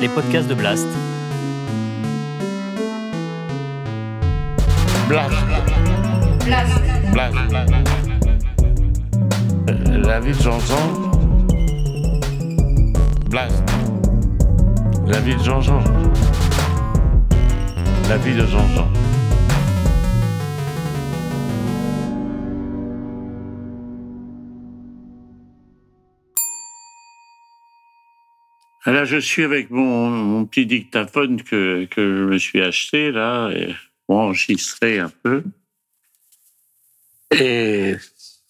les podcasts de Blast. Blast. La vie de Jean-Jean. Blast. La vie de Jean-Jean. La vie de Jean-Jean. Là, je suis avec mon petit dictaphone que je me suis acheté, là, et pour enregistrer un peu. Et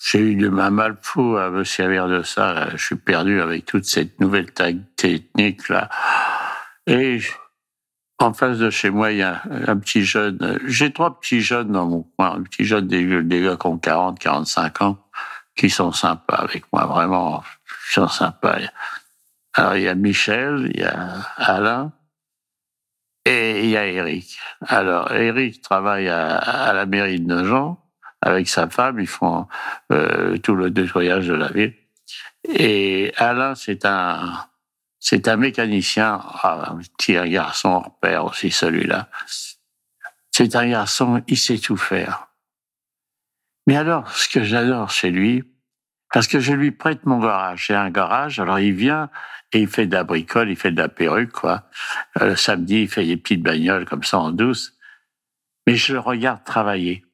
j'ai eu de ma mal fou à me servir de ça. Là. Je suis perdu avec toute cette nouvelle technique, là. Et en face de chez moi, il y a un petit jeune. J'ai 3 petits jeunes dans mon coin. Un petit jeune, des gars qui ont 40, 45 ans, qui sont sympas avec moi, vraiment. Ils sont sympas. Alors, il y a Michel, il y a Alain et il y a Eric. Alors, Eric travaille à la mairie de Nogent avec sa femme. Ils font tout le nettoyage de la ville. Et Alain, c'est un mécanicien, un petit garçon hors pair aussi, celui-là. C'est un garçon, il sait tout faire. Mais alors, ce que j'adore chez lui, parce que je lui prête mon garage. J'ai un garage, alors il vient et il fait de la bricole, il fait de la perruque, quoi. Le samedi, il fait des petites bagnoles comme ça en douce. Mais je le regarde travailler.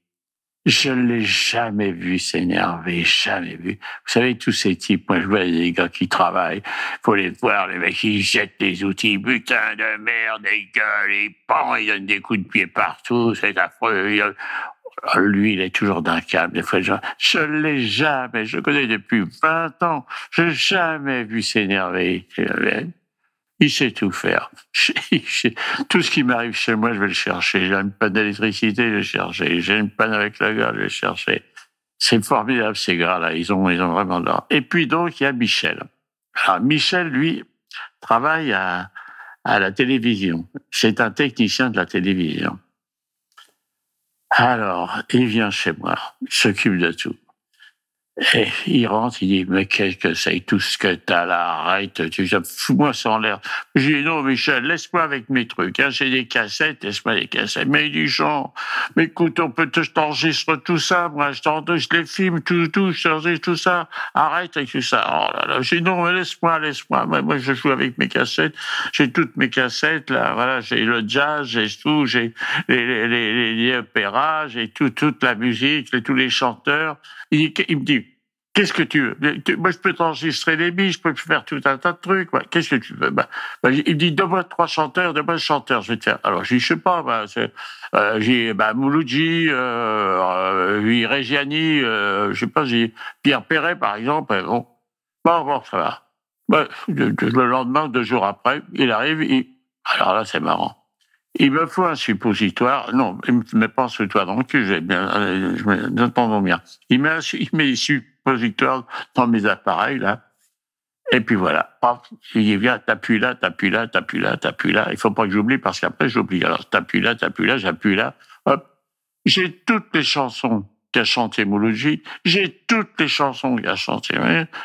Je ne l'ai jamais vu s'énerver, jamais vu. Vous savez, tous ces types, moi je vois des gars qui travaillent, faut les voir, les mecs, ils jettent des outils, putain de merde, ils gueulent, ils pendent, ils donnent des coups de pied partout, c'est affreux. Lui, il est toujours d'un calme. Des fois, je l'ai jamais, je le connais depuis 20 ans, je l'ai jamais vu s'énerver. Il sait tout faire. Tout ce qui m'arrive chez moi, je vais le chercher. J'ai une panne d'électricité, je vais le chercher. J'ai une panne avec le gars, je vais le chercher. C'est formidable, ces gars-là. Ils ont vraiment de l'or. Et puis donc, il y a Michel. Alors, Michel, lui, travaille à la télévision. C'est un technicien de la télévision. Alors, il vient chez moi, il s'occupe de tout. Et il rentre, il dit, mais qu'est-ce que c'est, tout ce que t'as là, arrête, fous-moi ça en l'air. Je dis, non, Michel, laisse-moi avec mes trucs, hein, j'ai des cassettes, laisse-moi les cassettes. Mais il dit, Jean, mais écoute, je t'enregistre tout ça, moi, je les filme, tout, je t'enregistre tout ça, arrête avec tout ça. Oh là là, j'ai dit, non, mais laisse-moi, moi, je joue avec mes cassettes, j'ai toutes mes cassettes, là, voilà, j'ai le jazz, j'ai tout, j'ai les opéras, j'ai toute la musique, tous les chanteurs. Il me dit, qu'est-ce que tu veux? Moi, je peux t'enregistrer les billes, je peux faire tout un tas de trucs. Ouais. Qu'est-ce que tu veux? Il me dit, donne-moi 3 chanteurs, je vais te faire. Alors, je dis, je sais pas, j'ai Mouloudji, Reggiani, je sais pas, j'ai Pierre Perret, par exemple. Bon, ça va. Le lendemain, 2 jours après, il arrive, alors là, c'est marrant. Il me faut un suppositoire. Non, il me met pas un suppositoire dans le cul, j'entends bien. Il met des suppositoires dans mes appareils, là. Et puis voilà. Il vient, t'appuies là. Il faut pas que j'oublie parce qu'après j'oublie. Alors, t'appuies là, j'appuie là. Hop. J'ai toutes les chansons qu'a chanté Mouloudji, j'ai toutes les chansons qu'a chanté,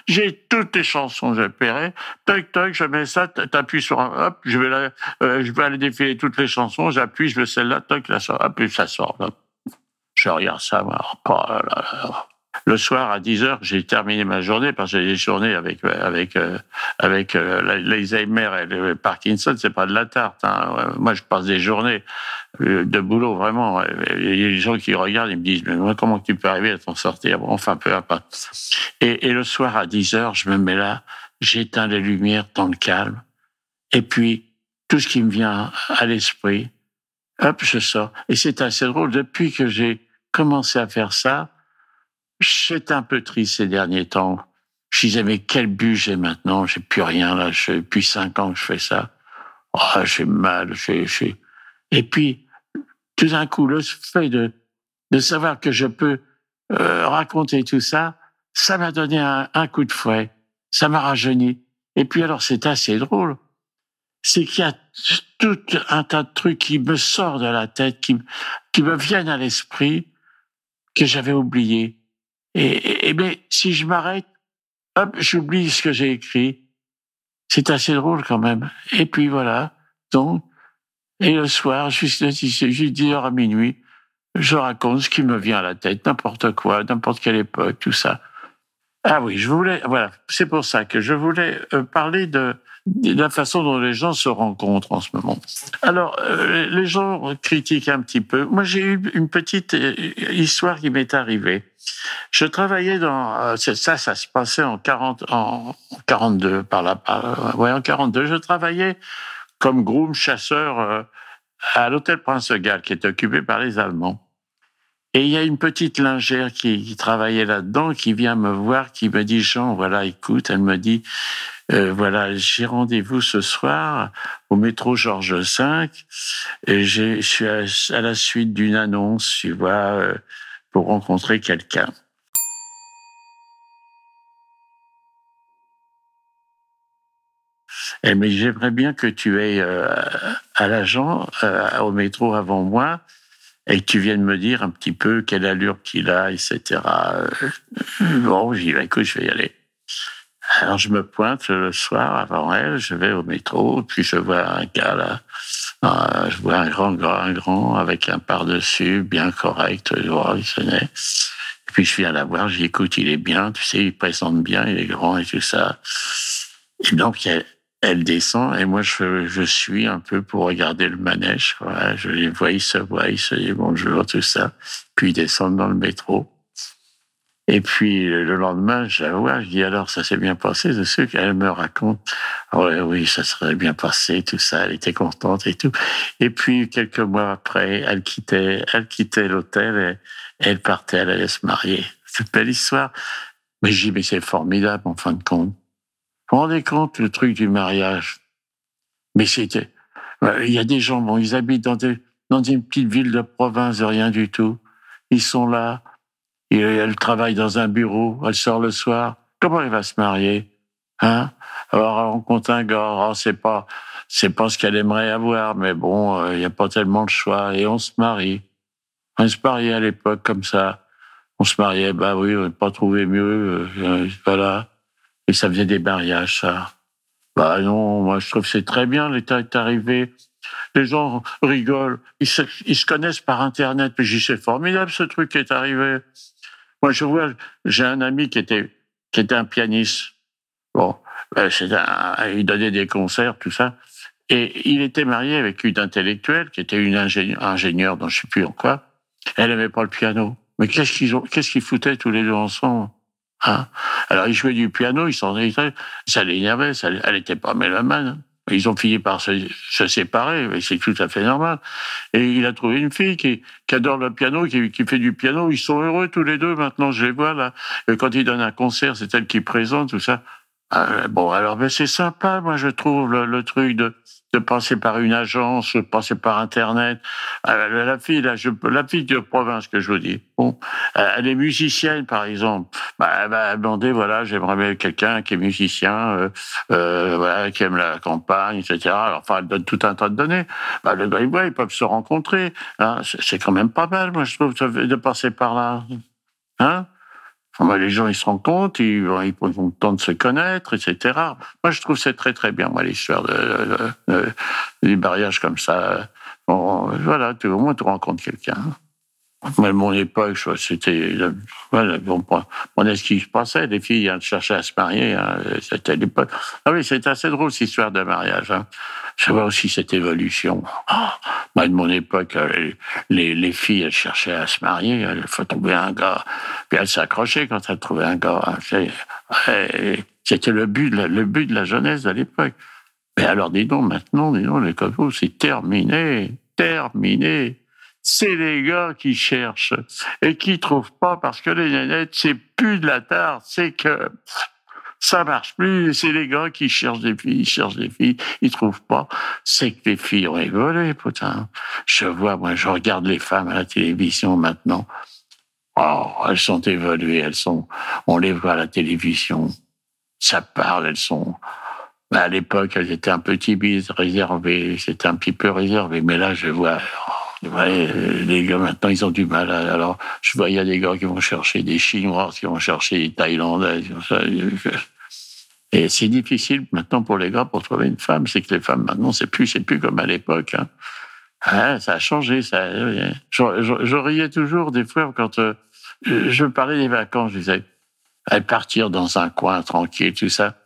j'ai toutes les chansons que j'ai Perret, toc, je mets ça, t'appuies sur un, hop, je vais aller défiler toutes les chansons, j'appuie, je veux celle-là, toc, là, ça, hop, et ça sort, là. Je regarde ça, moi, là. Le soir, à 10h, j'ai terminé ma journée, parce que j'ai des journées avec l'Alzheimer et le Parkinson, c'est pas de la tarte, hein. Moi, je passe des journées de boulot, vraiment. Il y a des gens qui regardent, ils me disent, mais comment tu peux arriver à t'en sortir? Enfin, peu importe. Et le soir, à 10h, je me mets là, j'éteins les lumières dans le calme, et puis, tout ce qui me vient à l'esprit, hop, je sors. Et c'est assez drôle, depuis que j'ai commencé à faire ça, j'étais un peu triste ces derniers temps. Je disais, mais quel but j'ai maintenant? J'ai plus rien, là. Depuis 5 ans que je fais ça. Oh, j'ai mal, Et puis, tout d'un coup, le fait de savoir que je peux raconter tout ça, ça m'a donné un coup de fouet. Ça m'a rajeuni. Et puis alors, c'est assez drôle. C'est qu'il y a tout un tas de trucs qui me sortent de la tête, qui me viennent à l'esprit, que j'avais oublié. Et mais si je m'arrête, hop, j'oublie ce que j'ai écrit. C'est assez drôle quand même. Et puis voilà. Donc, et le soir, juste 10h à minuit, je raconte ce qui me vient à la tête, n'importe quoi, n'importe quelle époque, tout ça. Ah oui, voilà, c'est pour ça que je voulais parler de la façon dont les gens se rencontrent en ce moment. Alors, les gens critiquent un petit peu. Moi, j'ai eu une petite histoire qui m'est arrivée. Je travaillais ça se passait en 42, en 42. Je travaillais comme groom chasseur à l'hôtel Prince de Galles, qui était occupé par les Allemands. Et il y a une petite lingère qui travaillait là-dedans, qui vient me voir, qui me dit, Jean, voilà, écoute, elle me dit, voilà, j'ai rendez-vous ce soir au métro Georges V, et je suis à la suite d'une annonce, tu vois, pour rencontrer quelqu'un. Mais j'aimerais bien que tu ailles à l'agent, au métro avant moi, et que tu viennes me dire un petit peu quelle allure qu'il a, etc. Bon, j'y vais, écoute, je vais y aller. Alors je me pointe le soir avant elle, je vais au métro, puis je vois un gars là, je vois un grand, avec un par-dessus bien correct, il sonnait. Et puis je viens la voir, j'y écoute, il est bien, tu sais, il présente bien, il est grand et tout ça. Et donc elle descend et moi je suis un peu pour regarder le manège. Voilà. Je les vois, ils se disent bonjour, tout ça. Puis ils descendent dans le métro. Et puis le lendemain, je la vois, je dis alors ça s'est bien passé, c'est sûr qu'elle me raconte. Oui, ça serait bien passé, tout ça. Elle était contente et tout. Et puis quelques mois après, elle quittait l'hôtel et elle partait, elle allait se marier. C'est une belle histoire. Mais je dis mais c'est formidable en fin de compte. Vous vous rendez compte le truc du mariage? Mais il y a des gens, bon, ils habitent dans une petite ville de province de rien du tout. Ils sont là, et elle travaille dans un bureau, elle sort le soir. Comment elle va se marier? Hein? Alors, on rencontre un gars, c'est pas ce qu'elle aimerait avoir, mais bon, il y a pas tellement de choix, et on se marie. On se mariait à l'époque comme ça. On se mariait, bah oui, on n'a pas trouvé mieux, voilà. Et ça faisait des mariages, ça. Bah non, moi je trouve que c'est très bien, l'État est arrivé. Les gens rigolent, ils se connaissent par Internet. Mais je dis, c'est formidable ce truc qui est arrivé. Moi je vois, j'ai un ami qui était un pianiste. Bon, il donnait des concerts, tout ça. Et il était marié avec une intellectuelle qui était une ingénieure dont je ne sais plus en quoi. Elle n'aimait pas le piano. Mais qu'est-ce qu'ils foutaient tous les deux ensemble? Hein? Alors, ils jouaient du piano, ils s'en étaient, ça l'énervait, elle n'était pas mélomane. Ils ont fini par se séparer, mais c'est tout à fait normal. Et il a trouvé une fille qui adore le piano, qui fait du piano. Ils sont heureux tous les deux, maintenant, je les vois, là. Et quand ils donnent un concert, c'est elle qui présente, tout ça. Bon, alors, ben, c'est sympa, moi, je trouve, le truc de passer par une agence, de passer par Internet. La fille de province que je vous dis, bon, elle est musicienne, par exemple. Elle va demander, voilà, j'aimerais bien quelqu'un qui est musicien, voilà, qui aime la campagne, etc. Alors, enfin, elle donne tout un tas de données. Le gars, ils peuvent se rencontrer. Hein, c'est quand même pas mal, moi, je trouve, de passer par là. Hein? Les gens, ils se rencontrent, ils ont le temps de se connaître, etc. Moi, je trouve que c'est très, très bien, moi, l'histoire du mariage comme ça. Bon, voilà, au moins, tu rencontres quelqu'un. Moi, à mon époque, c'était... Voilà, bon, ce qui se passait, les filles elles cherchaient à se marier. Hein, c'était l'époque. Ah oui, c'était assez drôle, cette histoire de mariage. Hein. Je vois aussi cette évolution. Moi, de mon époque, les filles, elles cherchaient à se marier. Il faut trouver un gars. Puis elles s'accrochaient quand elles trouvaient un gars. C'était le but de la jeunesse de l'époque. Mais alors, dis donc, maintenant, les couples, c'est terminé. C'est les gars qui cherchent et qui trouvent pas parce que les nénettes, c'est plus de la tarte, c'est que ça marche plus. C'est les gars qui cherchent des filles, ils trouvent pas. C'est que les filles ont évolué, putain. Je regarde les femmes à la télévision maintenant. Oh, elles sont évoluées, on les voit à la télévision. Ça parle, à l'époque, elles étaient un peu timides, réservées, c'était un petit peu réservé. Mais là, je vois, les gars, maintenant, ils ont du mal. Alors, je vois, il y a des gars qui vont chercher des Chinois, qui vont chercher des Thaïlandais. Et c'est difficile maintenant pour les gars pour trouver une femme. C'est que les femmes maintenant, c'est plus comme à l'époque. Hein. Ah, ça a changé. Je riais toujours des fois quand je parlais des vacances. Je disais, aller partir dans un coin tranquille, tout ça.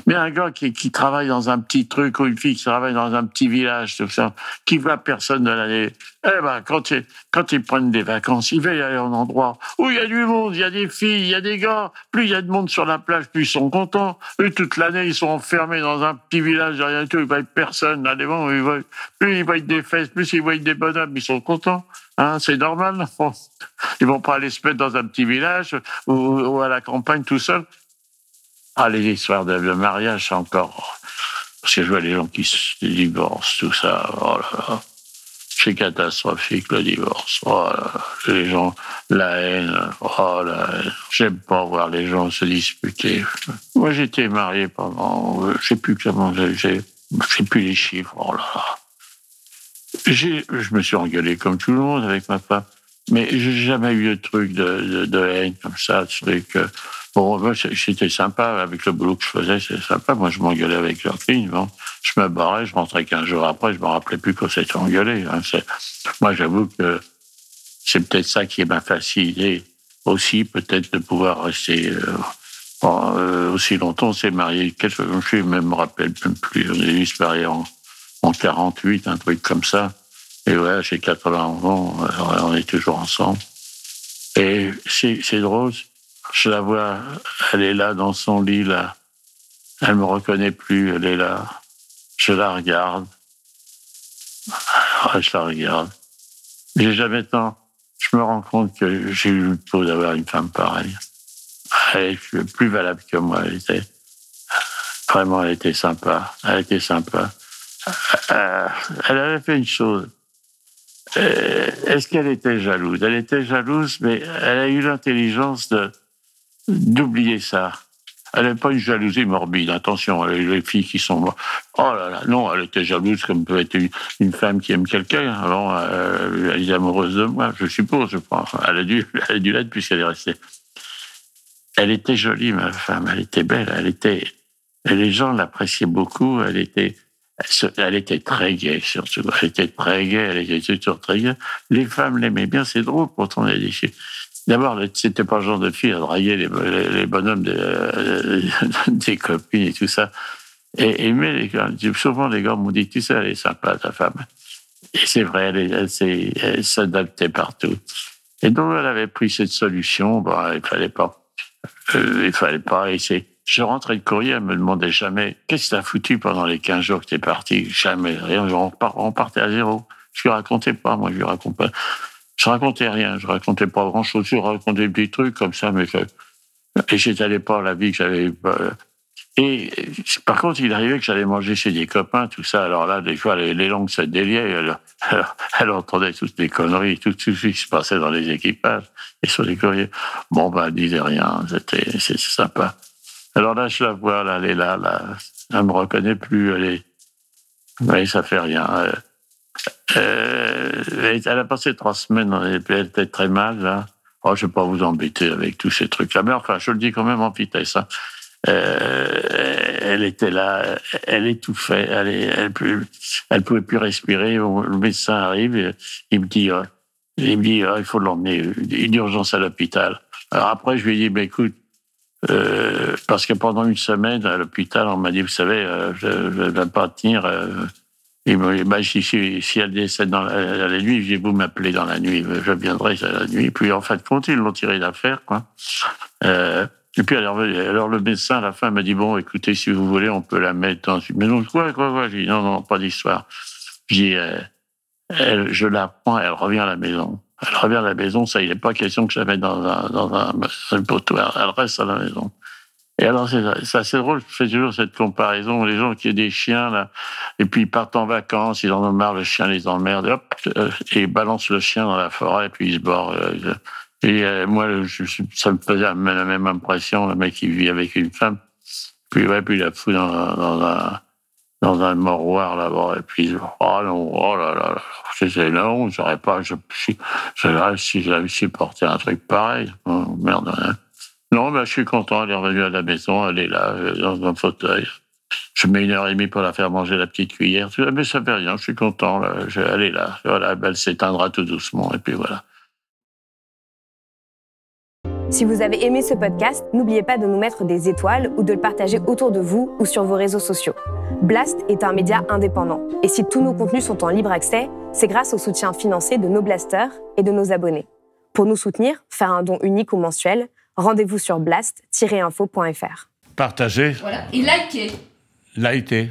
Mais un gars qui travaille dans un petit truc ou une fille qui travaille dans un petit village, tout ça, qui voit personne de l'année, eh ben, quand ils prennent des vacances, ils veulent aller à un endroit où il y a du monde, il y a des filles, il y a des gars. Plus il y a de monde sur la plage, plus ils sont contents. Eux, toute l'année, ils sont enfermés dans un petit village, rien du tout, ils voient personne. Là, plus ils voient des fesses, plus ils voient des bonhommes, ils sont contents. Hein, c'est normal. Bon. Ils vont pas aller se mettre dans un petit village ou à la campagne tout seul. Ah, les histoires de mariage, c'est encore... Parce que je vois les gens qui se divorcent, tout ça. Oh là là. C'est catastrophique, le divorce. Oh là là. Les gens, la haine. Oh la haine. J'aime pas voir les gens se disputer. Moi, j'étais marié pendant... Je sais plus comment... Je sais plus les chiffres. Oh là là. Je me suis engueulé comme tout le monde avec ma femme. Mais j'ai jamais eu de truc de haine comme ça, de truc... Bon, moi, c'était sympa avec le boulot que je faisais, c'est sympa. Moi, je m'engueulais avec Jacqueline. Bon. Je me barrais, je rentrais 15 jours après, je me rappelais plus qu'on s'était engueulé. Hein. Moi, j'avoue que c'est peut-être ça qui m'a facilité aussi, peut-être de pouvoir rester aussi longtemps. On s'est marié, je ne me rappelle même plus. On est dû se marier en 48, un truc comme ça. Et ouais, j'ai 91 ans, on est toujours ensemble. Et c'est drôle. Je la vois, elle est là dans son lit, là. Elle me reconnaît plus, elle est là. Je la regarde. Je la regarde. J'ai jamais tant. Je me rends compte que j'ai eu le taux d'avoir une femme pareille. Elle est plus valable que moi. Vraiment, elle était sympa. Elle était sympa. Elle avait fait une chose. Est-ce qu'elle était jalouse? Elle était jalouse, mais elle a eu l'intelligence d'oublier ça. Elle n'est pas une jalousie morbide, attention, les filles qui sont... Oh là là, non, elle était jalouse comme peut être une femme qui aime quelqu'un. Alors, elle est amoureuse de moi, je suppose, je pense. Elle a dû l'être puisqu'elle est restée. Elle était jolie, ma femme, elle était belle, et les gens l'appréciaient beaucoup, elle était très gaie, surtout. Elle était très gaie, elle était toujours très gaie. Les femmes l'aimaient bien, c'est drôle quand on est des filles. D'abord, c'était pas le genre de fille à draguer les bonhommes des copines et tout ça. Mais les gars, souvent les gars m'ont dit, tu sais, elle est sympa, ta femme. Et c'est vrai, elle s'adaptait partout. Et donc, elle avait pris cette solution. Bon, il fallait pas. Je rentrais de courrier, elle me demandait jamais, qu'est-ce que t'as foutu pendant les 15 jours que t'es parti? Jamais, rien. On partait à zéro. Je lui racontais pas, moi, je lui raconte pas. Je racontais rien, je racontais pas grand-chose, je racontais des petits trucs comme ça, et j'étalais pas la vie que j'avais. Et par contre, il arrivait que j'allais manger chez des copains, tout ça. Alors là, des fois, les langues se déliaient. Elle entendait toutes les conneries, tout ce qui se passait dans les équipages et sur les courriers. Bon, elle disait rien, c'est sympa. Alors là, je la vois, là, elle est là, elle me reconnaît plus, mais ça fait rien. Elle a passé 3 semaines, elle était très mal, là. Oh, je vais pas vous embêter avec tous ces trucs-là, mais enfin, je le dis quand même en vitesse, hein. Elle était là, elle étouffait, elle pouvait plus respirer. Le médecin arrive, et il me dit, il faut l'emmener une urgence à l'hôpital. Alors après, je lui ai dit, écoute, parce que pendant 1 semaine à l'hôpital, on m'a dit, vous savez, je ne vais pas tenir. Et si elle décède dans la nuit, vous m'appelez dans la nuit, je viendrai la nuit. Puis en fin de compte, ils l'ont tiré d'affaire, quoi. Et puis alors le médecin à la fin m'a dit, bon, écoutez, si vous voulez, on peut la mettre dans une maison. Quoi. J'ai dit non, pas d'histoire. J'ai dit, je la prends, elle revient à la maison. Elle revient à la maison, ça, il n'est pas question que je la mette dans un poteau. Elle reste à la maison. Et alors, c'est assez drôle, je fais toujours cette comparaison. Les gens qui ont des chiens, là, et puis ils partent en vacances, ils en ont marre, le chien les emmerde, et hop, et ils balancent le chien dans la forêt, et puis ils se barrent. Moi, ça me faisait la même impression, le mec qui vit avec une femme. Puis il la fout dans un moroir là-bas, et puis, oh non, oh là là, c'est long, j'aurais pas, si j'avais supporté un truc pareil. Oh, merde, hein. Non, je suis content, elle est revenue à la maison, elle est là, dans un fauteuil. Je mets 1h30 pour la faire manger la petite cuillère, mais ça fait rien, je suis content, là, elle est là. Voilà, elle s'éteindra tout doucement, et puis voilà. Si vous avez aimé ce podcast, n'oubliez pas de nous mettre des étoiles ou de le partager autour de vous ou sur vos réseaux sociaux. Blast est un média indépendant. Et si tous nos contenus sont en libre accès, c'est grâce au soutien financier de nos blasters et de nos abonnés. Pour nous soutenir, faire un don unique ou mensuel, rendez-vous sur blast-info.fr. Partagez. Voilà. Et likez. Likez.